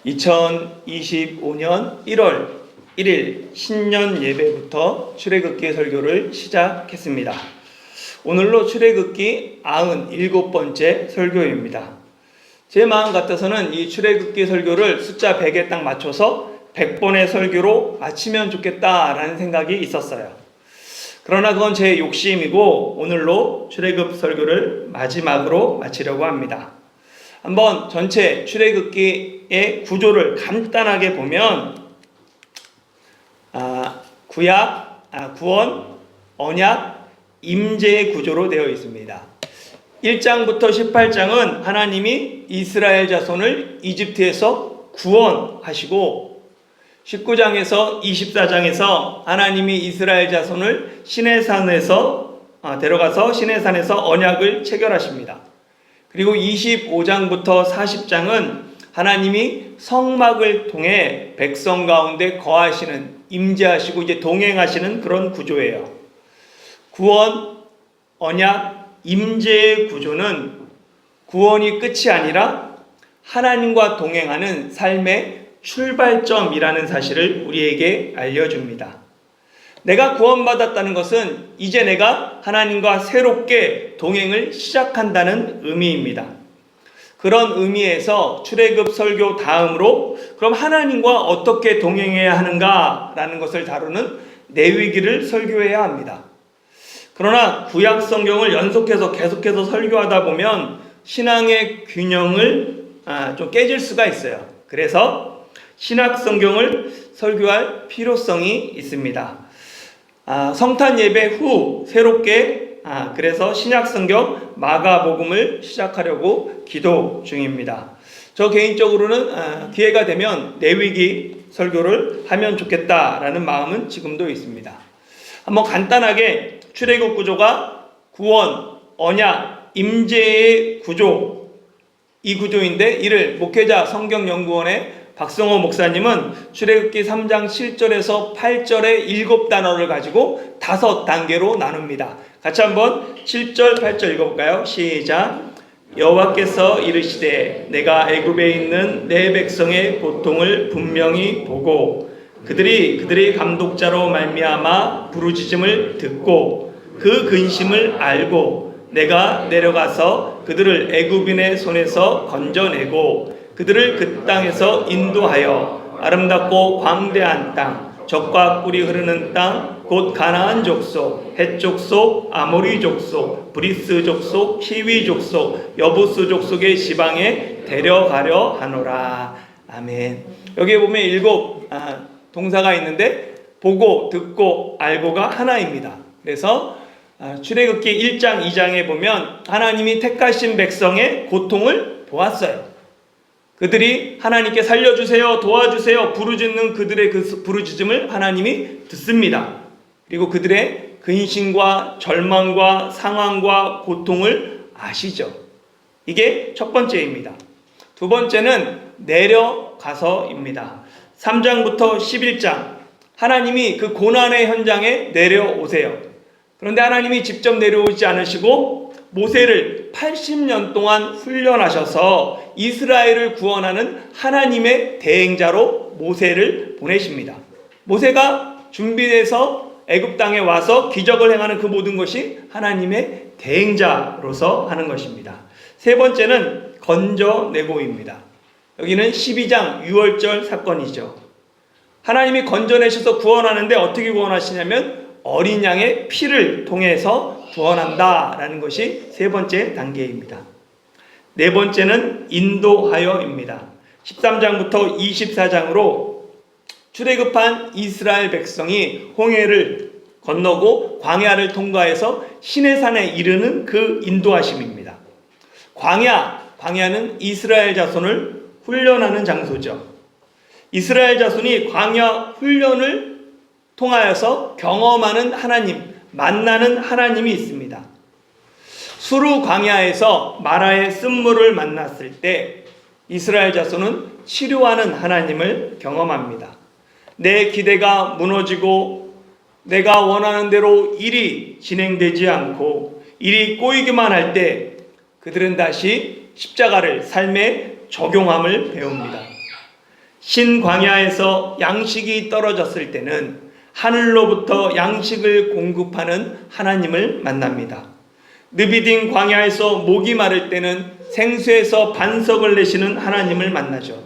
2025년 1월 1일 신년 예배부터 출애굽기 설교를 시작했습니다. 오늘로 출애굽기 97번째 설교입니다. 제 마음 같아서는 이 출애굽기 설교를 숫자 100에 딱 맞춰서 100번의 설교로 마치면 좋겠다라는 생각이 있었어요. 그러나 그건 제 욕심이고 오늘로 출애굽 설교를 마지막으로 마치려고 합니다. 한번 전체 출애굽기의 구조를 간단하게 보면 구원, 언약, 임재의 구조로 되어 있습니다. 1장부터 18장은 하나님이 이스라엘 자손을 이집트에서 구원하시고 19장에서 24장에서 하나님이 이스라엘 자손을 시내산에서 데려가서 시내산에서 언약을 체결하십니다. 그리고 25장부터 40장은 하나님이 성막을 통해 백성 가운데 거하시는, 임재하시고 이제 동행하시는 그런 구조예요. 구원, 언약, 임재의 구조는 구원이 끝이 아니라 하나님과 동행하는 삶의 출발점이라는 사실을 우리에게 알려줍니다. 내가 구원받았다는 것은 이제 내가 하나님과 새롭게 동행을 시작한다는 의미입니다. 그런 의미에서 출애굽 설교 다음으로 그럼 하나님과 어떻게 동행해야 하는가라는 것을 다루는 레위기를 설교해야 합니다. 그러나 구약 성경을 연속해서 계속해서 설교하다 보면 신앙의 균형을 좀 깨질 수가 있어요. 그래서 신약 성경을 설교할 필요성이 있습니다. 성탄 예배 후 새롭게 그래서 신약 성경 마가복음을 시작하려고 기도 중입니다. 저 개인적으로는 기회가 되면 레위기 설교를 하면 좋겠다라는 마음은 지금도 있습니다. 한번 간단하게 출애굽 구조가 구원, 언약, 임재의 구조, 이 구조인데 이를 목회자 성경연구원의 박성호 목사님은 출애굽기 3장 7절에서 8절의 7단어를 가지고 5단계로 나눕니다. 같이 한번 7절, 8절 읽어볼까요? 시작. 여호와께서 이르시되 내가 애굽에 있는 내 백성의 고통을 분명히 보고 그들이 감독자로 말미암아 부르짖음을 듣고 그 근심을 알고 내가 내려가서 그들을 애굽인의 손에서 건져내고 그들을 그 땅에서 인도하여 아름답고 광대한 땅, 젖과 꿀이 흐르는 땅, 곧 가나안 족속, 헷 족속, 아모리 족속, 브리스 족속, 히위 족속, 여부스 족속의 지방에 데려가려 하노라. 아멘. 여기에 보면 7 동사가 있는데 보고, 듣고, 알고가 하나입니다. 그래서 출애굽기 1장, 2장에 보면 하나님이 택하신 백성의 고통을 보았어요. 그들이 하나님께 살려주세요, 도와주세요 부르짖는 그들의 그 부르짖음을 하나님이 듣습니다. 그리고 그들의 근심과 절망과 상황과 고통을 아시죠. 이게 첫 번째입니다. 두 번째는 내려가서입니다. 3장부터 11장 하나님이 그 고난의 현장에 내려오세요. 그런데 하나님이 직접 내려오지 않으시고 모세를 80년 동안 훈련하셔서 이스라엘을 구원하는 하나님의 대행자로 모세를 보내십니다. 모세가 준비돼서 애굽 땅에 와서 기적을 행하는 그 모든 것이 하나님의 대행자로서 하는 것입니다. 세 번째는 건져내고입니다. 여기는 12장 6월절 사건이죠. 하나님이 건져내셔서 구원하는데 어떻게 구원하시냐면 어린 양의 피를 통해서 구원한다라는 것이 세 번째 단계입니다. 네 번째는 인도하여입니다. 13장부터 24장으로 출애굽한 이스라엘 백성이 홍해를 건너고 광야를 통과해서 시내산에 이르는 그 인도하심입니다. 광야는 이스라엘 자손을 훈련하는 장소죠. 이스라엘 자손이 광야 훈련을 통하여서 경험하는 하나님, 만나는 하나님이 있습니다. 수르 광야에서 마라의 쓴물을 만났을 때 이스라엘 자손은 치료하는 하나님을 경험합니다. 내 기대가 무너지고 내가 원하는 대로 일이 진행되지 않고 일이 꼬이기만 할 때 그들은 다시 십자가를 삶에 적용함을 배웁니다. 신광야에서 양식이 떨어졌을 때는 하늘로부터 양식을 공급하는 하나님을 만납니다. 느비딘 광야에서 목이 마를 때는 생수에서 반석을 내시는 하나님을 만나죠.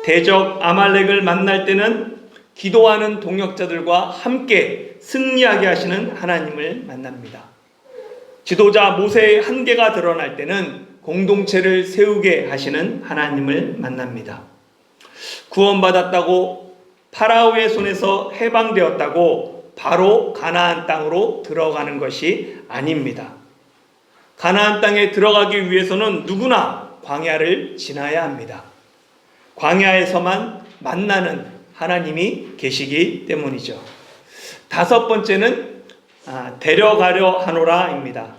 대적 아말렉을 만날 때는 기도하는 동역자들과 함께 승리하게 하시는 하나님을 만납니다. 지도자 모세의 한계가 드러날 때는 공동체를 세우게 하시는 하나님을 만납니다. 구원받았다고 파라오의 손에서 해방되었다고 바로 가나안 땅으로 들어가는 것이 아닙니다. 가나안 땅에 들어가기 위해서는 누구나 광야를 지나야 합니다. 광야에서만 만나는 하나님이 계시기 때문이죠. 다섯 번째는 데려가려 하노라입니다.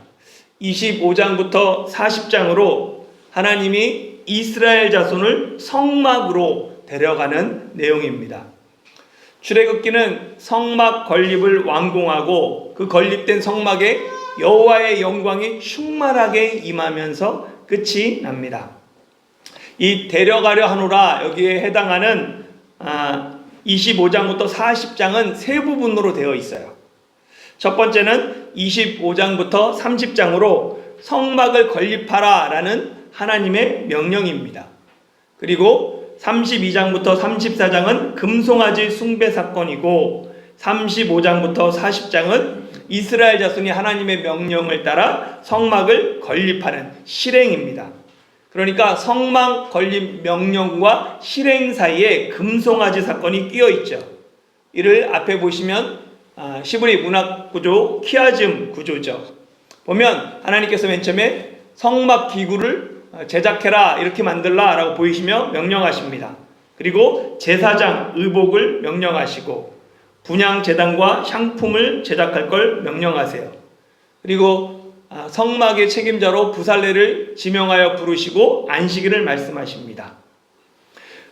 25장부터 40장으로 하나님이 이스라엘 자손을 성막으로 데려가는 내용입니다. 출애굽기는 성막 건립을 완공하고 그 건립된 성막에 여호와의 영광이 충만하게 임하면서 끝이 납니다. 이 데려가려 하노라 여기에 해당하는 25장부터 40장은 세 부분으로 되어 있어요. 첫 번째는 25장부터 30장으로 성막을 건립하라 라는 하나님의 명령입니다. 그리고 32장부터 34장은 금송아지 숭배 사건이고 35장부터 40장은 이스라엘 자손이 하나님의 명령을 따라 성막을 건립하는 실행입니다. 그러니까 성막 건립 명령과 실행 사이에 금송아지 사건이 끼어 있죠. 이를 앞에 보시면 시브리 문학 구조, 키아즘 구조죠. 보면 하나님께서 맨 처음에 성막 기구를 제작해라 이렇게 만들라 라고 보이시며 명령하십니다. 그리고 제사장 의복을 명령하시고 분향제단과 향품을 제작할 걸 명령하세요. 그리고 성막의 책임자로 부살레를 지명하여 부르시고 안식일을 말씀하십니다.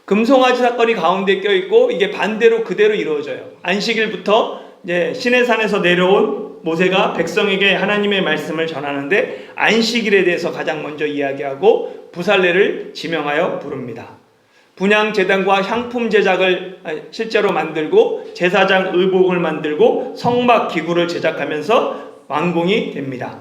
금송아지 사건이 가운데 껴있고 이게 반대로 그대로 이루어져요. 안식일부터 이제 시내산에서 내려온 모세가 백성에게 하나님의 말씀을 전하는데 안식일에 대해서 가장 먼저 이야기하고 부살레를 지명하여 부릅니다. 분향제단과 향품 제작을 실제로 만들고 제사장 의복을 만들고 성막 기구를 제작하면서 완공이 됩니다.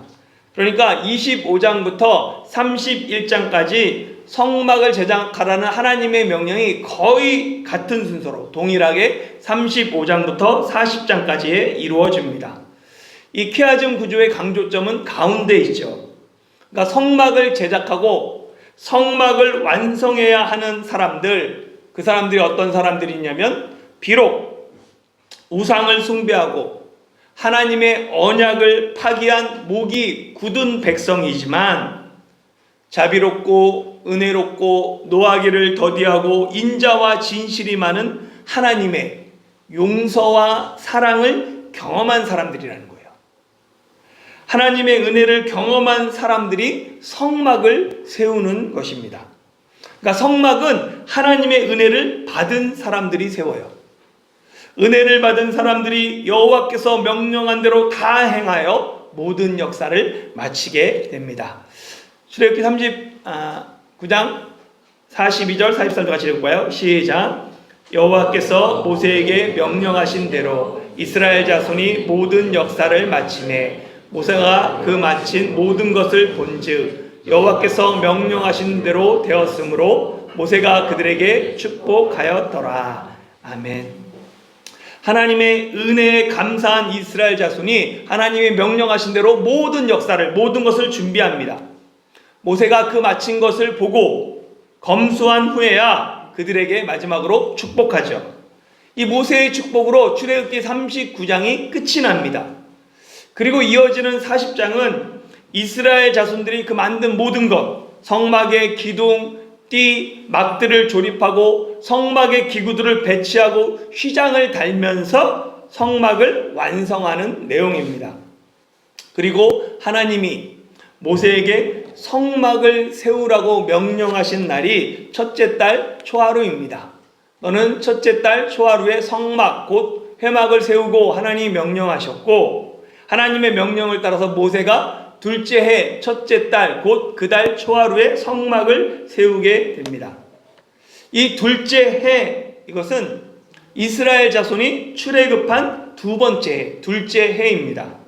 그러니까 25장부터 31장까지 성막을 제작하라는 하나님의 명령이 거의 같은 순서로 동일하게 35장부터 40장까지에 이루어집니다. 이 키아즘 구조의 강조점은 가운데 있죠. 그러니까 성막을 제작하고 성막을 완성해야 하는 사람들, 그 사람들이 어떤 사람들이냐면 비록 우상을 숭배하고 하나님의 언약을 파기한 목이 굳은 백성이지만 자비롭고 은혜롭고 노하기를 더디하고 인자와 진실이 많은 하나님의 용서와 사랑을 경험한 사람들이라는 거예요. 하나님의 은혜를 경험한 사람들이 성막을 세우는 것입니다. 그러니까 성막은 하나님의 은혜를 받은 사람들이 세워요. 은혜를 받은 사람들이 여호와께서 명령한 대로 다 행하여 모든 역사를 마치게 됩니다. 출애굽기 39장 42절 43절 같이 읽어봐요. 시작. 여호와께서 모세에게 명령하신 대로 이스라엘 자손이 모든 역사를 마치매 모세가 그 마친 모든 것을 본즉 여호와께서 명령하신 대로 되었으므로 모세가 그들에게 축복하였더라. 아멘. 하나님의 은혜에 감사한 이스라엘 자손이 하나님의 명령하신 대로 모든 역사를, 모든 것을 준비합니다. 모세가 그 마친 것을 보고 검수한 후에야 그들에게 마지막으로 축복하죠. 이 모세의 축복으로 출애굽기 39장이 끝이 납니다. 그리고 이어지는 40장은 이스라엘 자손들이 그 만든 모든 것, 성막의 기둥, 띠, 막들을 조립하고 성막의 기구들을 배치하고 휘장을 달면서 성막을 완성하는 내용입니다. 그리고 하나님이 모세에게 성막을 세우라고 명령하신 날이 첫째 달 초하루입니다. 너는 첫째 달 초하루에 성막 곧 회막을 세우고 하나님이 명령하셨고 하나님의 명령을 따라서 모세가 둘째 해 첫째 달 곧 그 달 초하루에 성막을 세우게 됩니다. 이 둘째 해, 이것은 이스라엘 자손이 출애굽한 두 번째, 둘째 해입니다.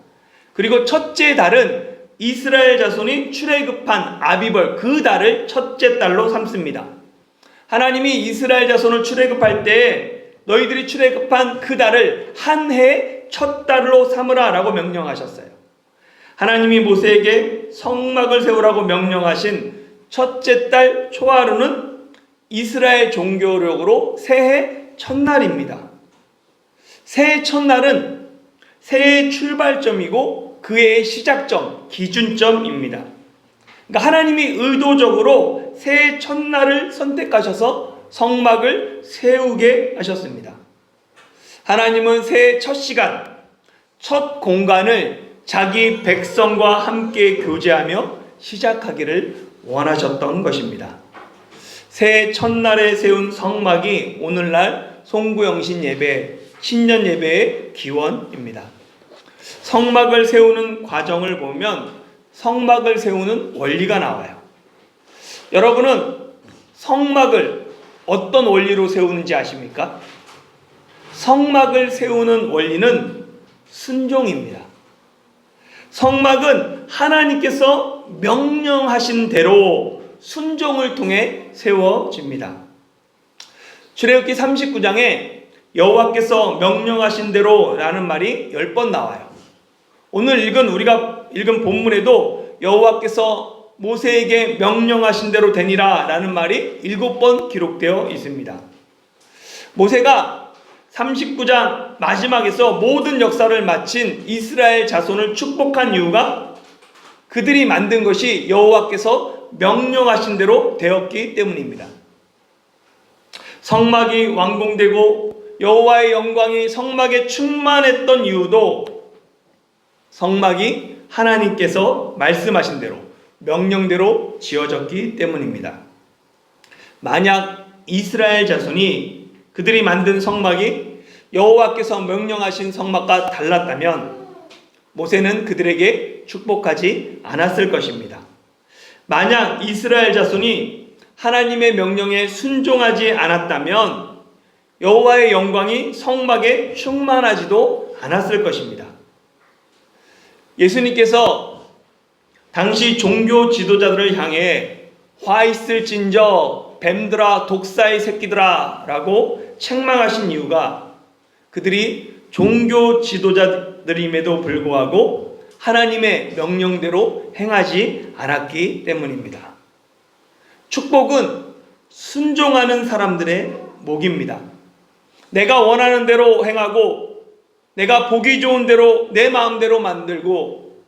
그리고 첫째 달은 이스라엘 자손이 출애굽한 아비벌, 그 달을 첫째 달로 삼습니다. 하나님이 이스라엘 자손을 출애굽할 때 너희들이 출애굽한 그 달을 한 해의 첫 달로 삼으라 라고 명령하셨어요. 하나님이 모세에게 성막을 세우라고 명령하신 첫째 달 초하루는 이스라엘 종교력으로 새해 첫날입니다. 새해 첫날은 새해의 출발점이고 그 해의 시작점, 기준점입니다. 그러니까 하나님이 의도적으로 새해 첫날을 선택하셔서 성막을 세우게 하셨습니다. 하나님은 새해 첫 시간, 첫 공간을 자기 백성과 함께 교제하며 시작하기를 원하셨던 것입니다. 새해 첫날에 세운 성막이 오늘날 송구영신 예배, 신년 예배의 기원입니다. 성막을 세우는 과정을 보면 성막을 세우는 원리가 나와요. 여러분은 성막을 어떤 원리로 세우는지 아십니까? 성막을 세우는 원리는 순종입니다. 성막은 하나님께서 명령하신 대로 순종을 통해 세워집니다. 출애굽기 39장에 여호와께서 명령하신 대로 라는 말이 10번 나와요. 오늘 우리가 읽은 본문에도 여호와께서 모세에게 명령하신 대로 되니라 라는 말이 7번 기록되어 있습니다. 모세가 39장 마지막에서 모든 역사를 마친 이스라엘 자손을 축복한 이유가 그들이 만든 것이 여호와께서 명령하신 대로 되었기 때문입니다. 성막이 완공되고 여호와의 영광이 성막에 충만했던 이유도 성막이 하나님께서 말씀하신 대로 명령대로 지어졌기 때문입니다. 만약 이스라엘 자손이 그들이 만든 성막이 여호와께서 명령하신 성막과 달랐다면 모세는 그들에게 축복하지 않았을 것입니다. 만약 이스라엘 자손이 하나님의 명령에 순종하지 않았다면 여호와의 영광이 성막에 충만하지도 않았을 것입니다. 예수님께서 당시 종교 지도자들을 향해 화 있을진저 뱀들아 독사의 새끼들아 라고 책망하신 이유가 그들이 종교 지도자들임에도 불구하고 하나님의 명령대로 행하지 않았기 때문입니다. 축복은 순종하는 사람들의 목입니다. 내가 원하는 대로 행하고 내가 보기 좋은 대로 내 마음대로 만들고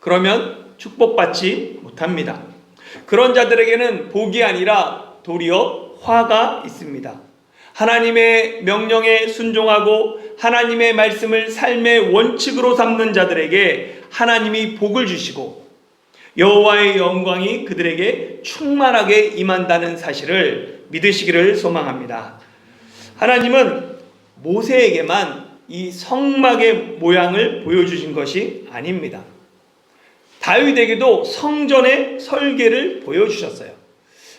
그러면 축복받지 못합니다. 그런 자들에게는 복이 아니라 도리어 화가 있습니다. 하나님의 명령에 순종하고 하나님의 말씀을 삶의 원칙으로 삼는 자들에게 하나님이 복을 주시고 여호와의 영광이 그들에게 충만하게 임한다는 사실을 믿으시기를 소망합니다. 하나님은 모세에게만 이 성막의 모양을 보여주신 것이 아닙니다. 다윗에게도 성전의 설계를 보여주셨어요.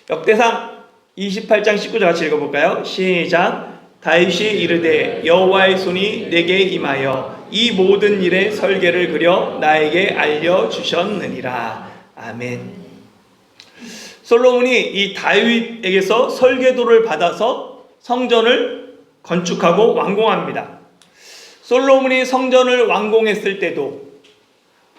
역대상 28장 19절 같이 읽어볼까요? 시작. 다윗이 이르되 여호와의 손이 내게 임하여 이 모든 일의 설계를 그려 나에게 알려주셨느니라. 아멘. 솔로몬이 이 다윗에게서 설계도를 받아서 성전을 건축하고 완공합니다. 솔로몬이 성전을 완공했을 때도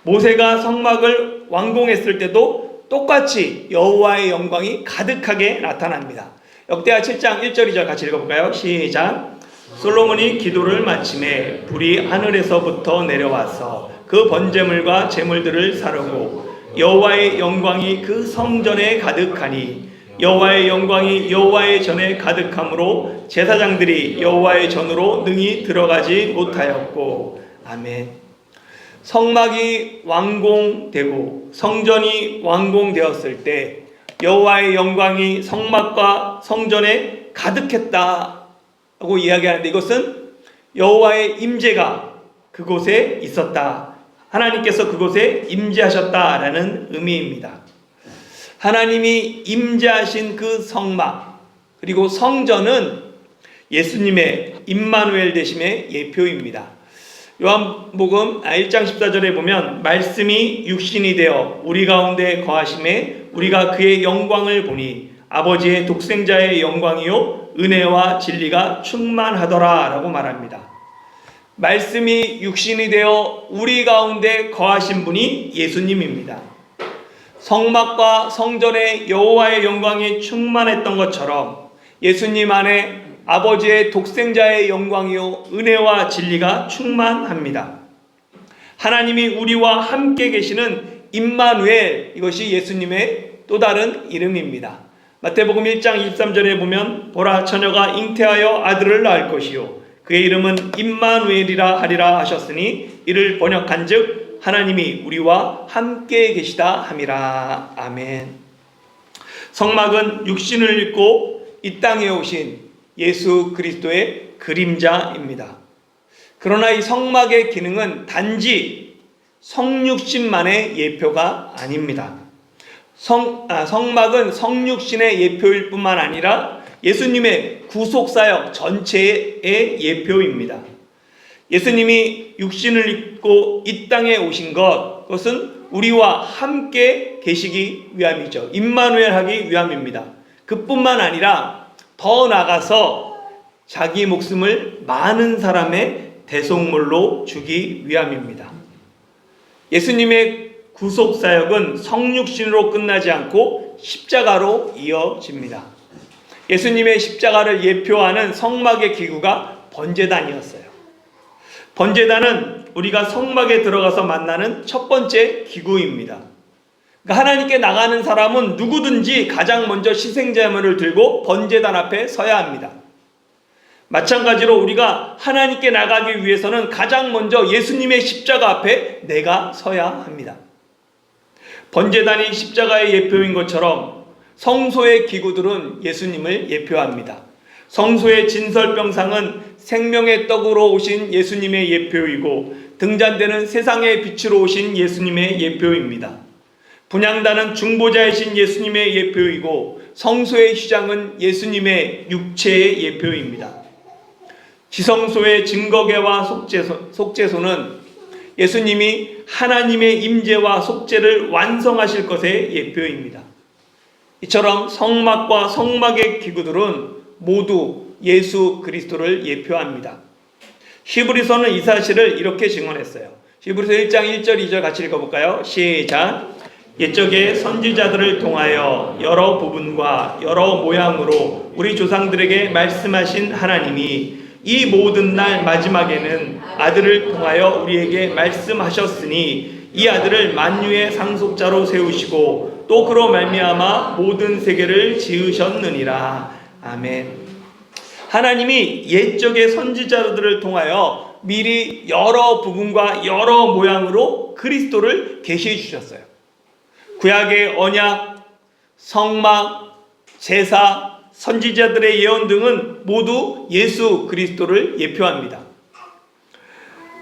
모세가 성막을 완공했을 때도 똑같이 여호와의 영광이 가득하게 나타납니다. 역대하 7장 1절 2절 같이 읽어볼까요? 시작. 솔로몬이 기도를 마침에 불이 하늘에서부터 내려와서 그 번제물과 제물들을 사르고 여호와의 영광이 그 성전에 가득하니 여호와의 영광이 여호와의 전에 가득함으로 제사장들이 여호와의 전으로 능히 들어가지 못하였고. 아멘. 성막이 완공되고 성전이 완공되었을 때 여호와의 영광이 성막과 성전에 가득했다고 이야기하는데 이것은 여호와의 임재가 그곳에 있었다. 하나님께서 그곳에 임재하셨다라는 의미입니다. 하나님이 임재하신 그 성막, 그리고 성전은 예수님의 임마누엘 되심의 예표입니다. 요한복음 1장 14절에 보면 말씀이 육신이 되어 우리 가운데 거하심에 우리가 그의 영광을 보니 아버지의 독생자의 영광이요 은혜와 진리가 충만하더라 라고 말합니다. 말씀이 육신이 되어 우리 가운데 거하신 분이 예수님입니다. 성막과 성전의 여호와의 영광이 충만했던 것처럼 예수님 안에 아버지의 독생자의 영광이요 은혜와 진리가 충만합니다. 하나님이 우리와 함께 계시는 임마누엘, 이것이 예수님의 또 다른 이름입니다. 마태복음 1장 23절에 보면 보라 처녀가 잉태하여 아들을 낳을 것이요 그의 이름은 임마누엘이라 하리라 하셨으니 이를 번역한즉 하나님이 우리와 함께 계시다 함이라. 아멘. 성막은 육신을 입고 이 땅에 오신 예수 그리스도의 그림자입니다. 그러나 이 성막의 기능은 단지 성육신만의 예표가 아닙니다. 성막은 성육신의 예표일 뿐만 아니라 예수님의 구속사역 전체의 예표입니다. 예수님이 육신을 입고 이 땅에 오신 그것은 우리와 함께 계시기 위함이죠. 임마누엘 하기 위함입니다. 그뿐만 아니라 더 나아가서 자기 목숨을 많은 사람의 대속물로 주기 위함입니다. 예수님의 구속사역은 성육신으로 끝나지 않고 십자가로 이어집니다. 예수님의 십자가를 예표하는 성막의 기구가 번제단이었어요. 번제단은 우리가 성막에 들어가서 만나는 첫 번째 기구입니다. 그러니까 하나님께 나가는 사람은 누구든지 가장 먼저 희생제물을 들고 번제단 앞에 서야 합니다. 마찬가지로 우리가 하나님께 나가기 위해서는 가장 먼저 예수님의 십자가 앞에 내가 서야 합니다. 번제단이 십자가의 예표인 것처럼 성소의 기구들은 예수님을 예표합니다. 성소의 진설병상은 생명의 떡으로 오신 예수님의 예표이고 등잔대는 세상의 빛으로 오신 예수님의 예표입니다. 분향단은 중보자이신 예수님의 예표이고 성소의 휘장은 예수님의 육체의 예표입니다. 지성소의 증거궤와 속죄소는 예수님이 하나님의 임재와 속죄를 완성하실 것의 예표입니다. 이처럼 성막과 성막의 기구들은 모두 예수 그리스도를 예표합니다. 히브리서는 이 사실을 이렇게 증언했어요. 히브리서 1장 1절 2절 같이 읽어볼까요? 시작. 옛적에 선지자들을 통하여 여러 부분과 여러 모양으로 우리 조상들에게 말씀하신 하나님이 이 모든 날 마지막에는 아들을 통하여 우리에게 말씀하셨으니 이 아들을 만유의 상속자로 세우시고 또 그로 말미암아 모든 세계를 지으셨느니라. 아멘. 하나님이 옛적의 선지자들을 통하여 미리 여러 부분과 여러 모양으로 그리스도를 계시해 주셨어요. 구약의 언약, 성막, 제사, 선지자들의 예언 등은 모두 예수 그리스도를 예표합니다.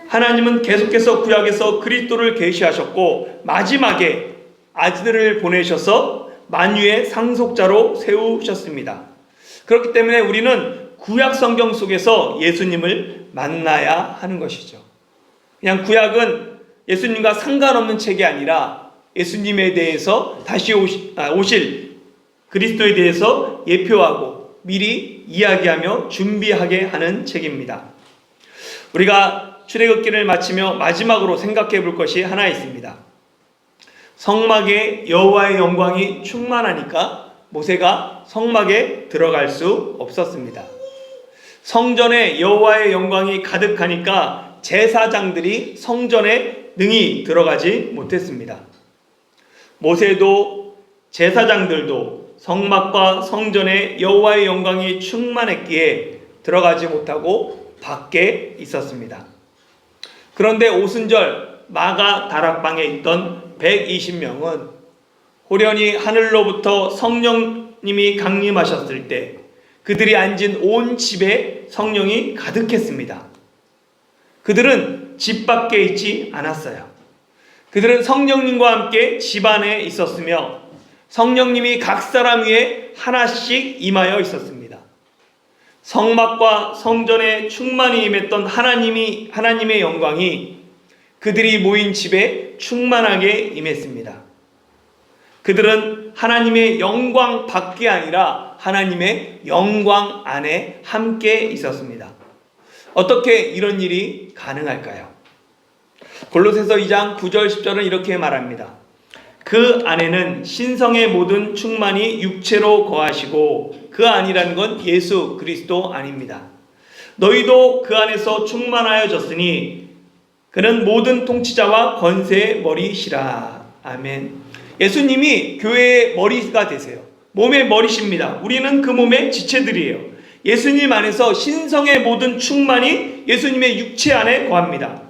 하나님은 계속해서 구약에서 그리스도를 계시하셨고 마지막에 아들을 보내셔서 만유의 상속자로 세우셨습니다. 그렇기 때문에 우리는 구약 성경 속에서 예수님을 만나야 하는 것이죠. 그냥 구약은 예수님과 상관없는 책이 아니라 예수님에 대해서 다시 오실 그리스도에 대해서 예표하고 미리 이야기하며 준비하게 하는 책입니다. 우리가 출애굽기를 마치며 마지막으로 생각해 볼 것이 하나 있습니다. 성막에 여호와의 영광이 충만하니까 모세가 성막에 들어갈 수 없었습니다. 성전에 여호와의 영광이 가득하니까 제사장들이 성전에 능히 들어가지 못했습니다. 모세도 제사장들도 성막과 성전에 여호와의 영광이 충만했기에 들어가지 못하고 밖에 있었습니다. 그런데 오순절 마가 다락방에 있던 120명은 호련히 하늘로부터 성령님이 강림하셨을 때 그들이 앉은 온 집에 성령이 가득했습니다. 그들은 집 밖에 있지 않았어요. 그들은 성령님과 함께 집 안에 있었으며 성령님이 각 사람 위에 하나씩 임하여 있었습니다. 성막과 성전에 충만히 임했던 하나님의 영광이 그들이 모인 집에 충만하게 임했습니다. 그들은 하나님의 영광 밖이 아니라 하나님의 영광 안에 함께 있었습니다. 어떻게 이런 일이 가능할까요? 골로새서 2장 9절 10절은 이렇게 말합니다. 그 안에는 신성의 모든 충만이 육체로 거하시고, 그 안이라는 건 예수 그리스도 안입니다. 너희도 그 안에서 충만하여졌으니 그는 모든 통치자와 권세의 머리시라. 아멘. 예수님이 교회의 머리가 되세요. 몸의 머리십니다. 우리는 그 몸의 지체들이에요. 예수님 안에서 신성의 모든 충만이 예수님의 육체 안에 거합니다.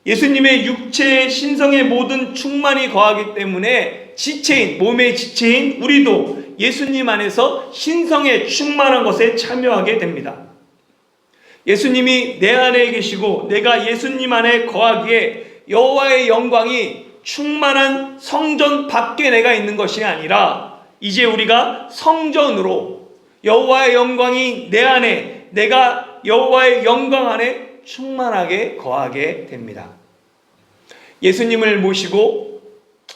예수님의 육체의 신성의 모든 충만이 거하기 때문에 지체인, 몸의 지체인 우리도 예수님 안에서 신성의 충만한 것에 참여하게 됩니다. 예수님이 내 안에 계시고 내가 예수님 안에 거하기에 여호와의 영광이 충만한 성전 밖에 내가 있는 것이 아니라 이제 우리가 성전으로 여호와의 영광이 내 안에, 내가 여호와의 영광 안에 충만하게 거하게 됩니다. 예수님을 모시고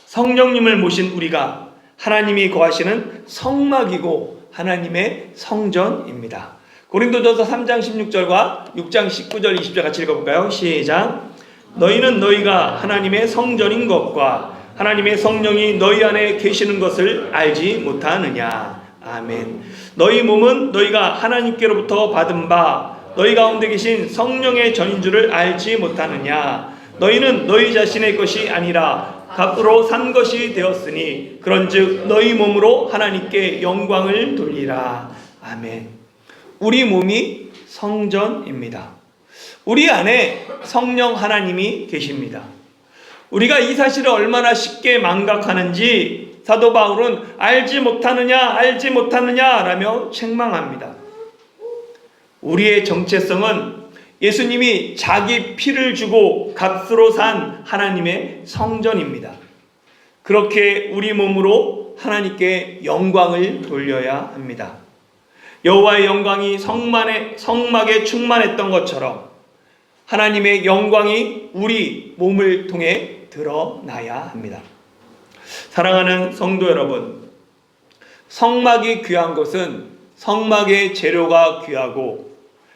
성령님을 모신 우리가 하나님이 거하시는 성막이고 하나님의 성전입니다. 고린도전서 3장 16절과 6장 19절 20절 같이 읽어볼까요? 시작. 너희는 너희가 하나님의 성전인 것과 하나님의 성령이 너희 안에 계시는 것을 알지 못하느냐. 아멘. 너희 몸은 너희가 하나님께로부터 받은 바 너희 가운데 계신 성령의 전인 줄을 알지 못하느냐. 너희는 너희 자신의 것이 아니라 값으로 산 것이 되었으니 그런즉 너희 몸으로 하나님께 영광을 돌리라. 아멘. 우리 몸이 성전입니다. 우리 안에 성령 하나님이 계십니다. 우리가 이 사실을 얼마나 쉽게 망각하는지 사도 바울은 알지 못하느냐 라며 책망합니다. 우리의 정체성은 예수님이 자기 피를 주고 값으로 산 하나님의 성전입니다. 그렇게 우리 몸으로 하나님께 영광을 돌려야 합니다. 여호와의 영광이 성막에 충만했던 것처럼 하나님의 영광이 우리 몸을 통해 드러나야 합니다. 사랑하는 성도 여러분, 성막이 귀한 것은 성막의 재료가 귀하고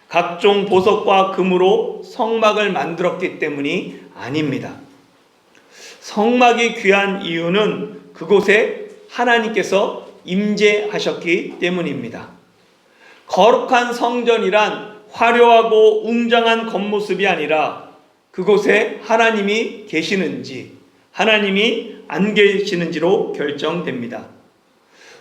각종 보석과 금으로 성막을 만들었기 때문이 아닙니다. 성막이 귀한 이유는 그곳에 하나님께서 임재하셨기 때문입니다. 거룩한 성전이란 화려하고 웅장한 겉모습이 아니라 그곳에 하나님이 계시는지 하나님이 안 계시는지로 결정됩니다.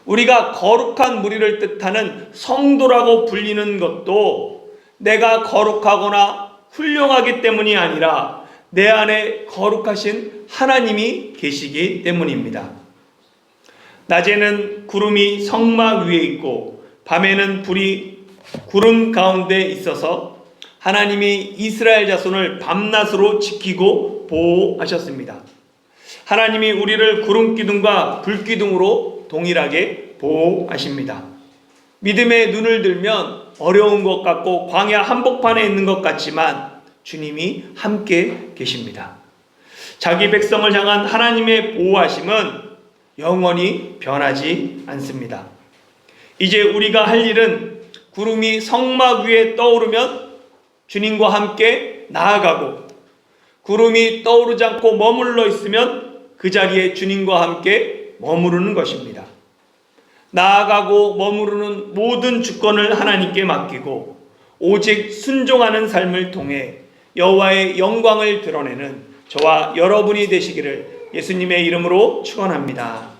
우리가 거룩한 무리를 뜻하는 성도라고 불리는 것도 내가 거룩하거나 훌륭하기 때문이 아니라 내 안에 거룩하신 하나님이 계시기 때문입니다. 낮에는 구름이 성막 위에 있고 밤에는 불이 구름 가운데 있어서 하나님이 이스라엘 자손을 밤낮으로 지키고 보호하셨습니다. 하나님이 우리를 구름 기둥과 불 기둥으로 동일하게 보호하십니다. 믿음의 눈을 들면 어려운 것 같고 광야 한복판에 있는 것 같지만 주님이 함께 계십니다. 자기 백성을 향한 하나님의 보호하심은 영원히 변하지 않습니다. 이제 우리가 할 일은 구름이 성막 위에 떠오르면 주님과 함께 나아가고 구름이 떠오르지 않고 머물러 있으면 그 자리에 주님과 함께 머무르는 것입니다. 나아가고 머무르는 모든 주권을 하나님께 맡기고 오직 순종하는 삶을 통해 여호와의 영광을 드러내는 저와 여러분이 되시기를 예수님의 이름으로 축원합니다.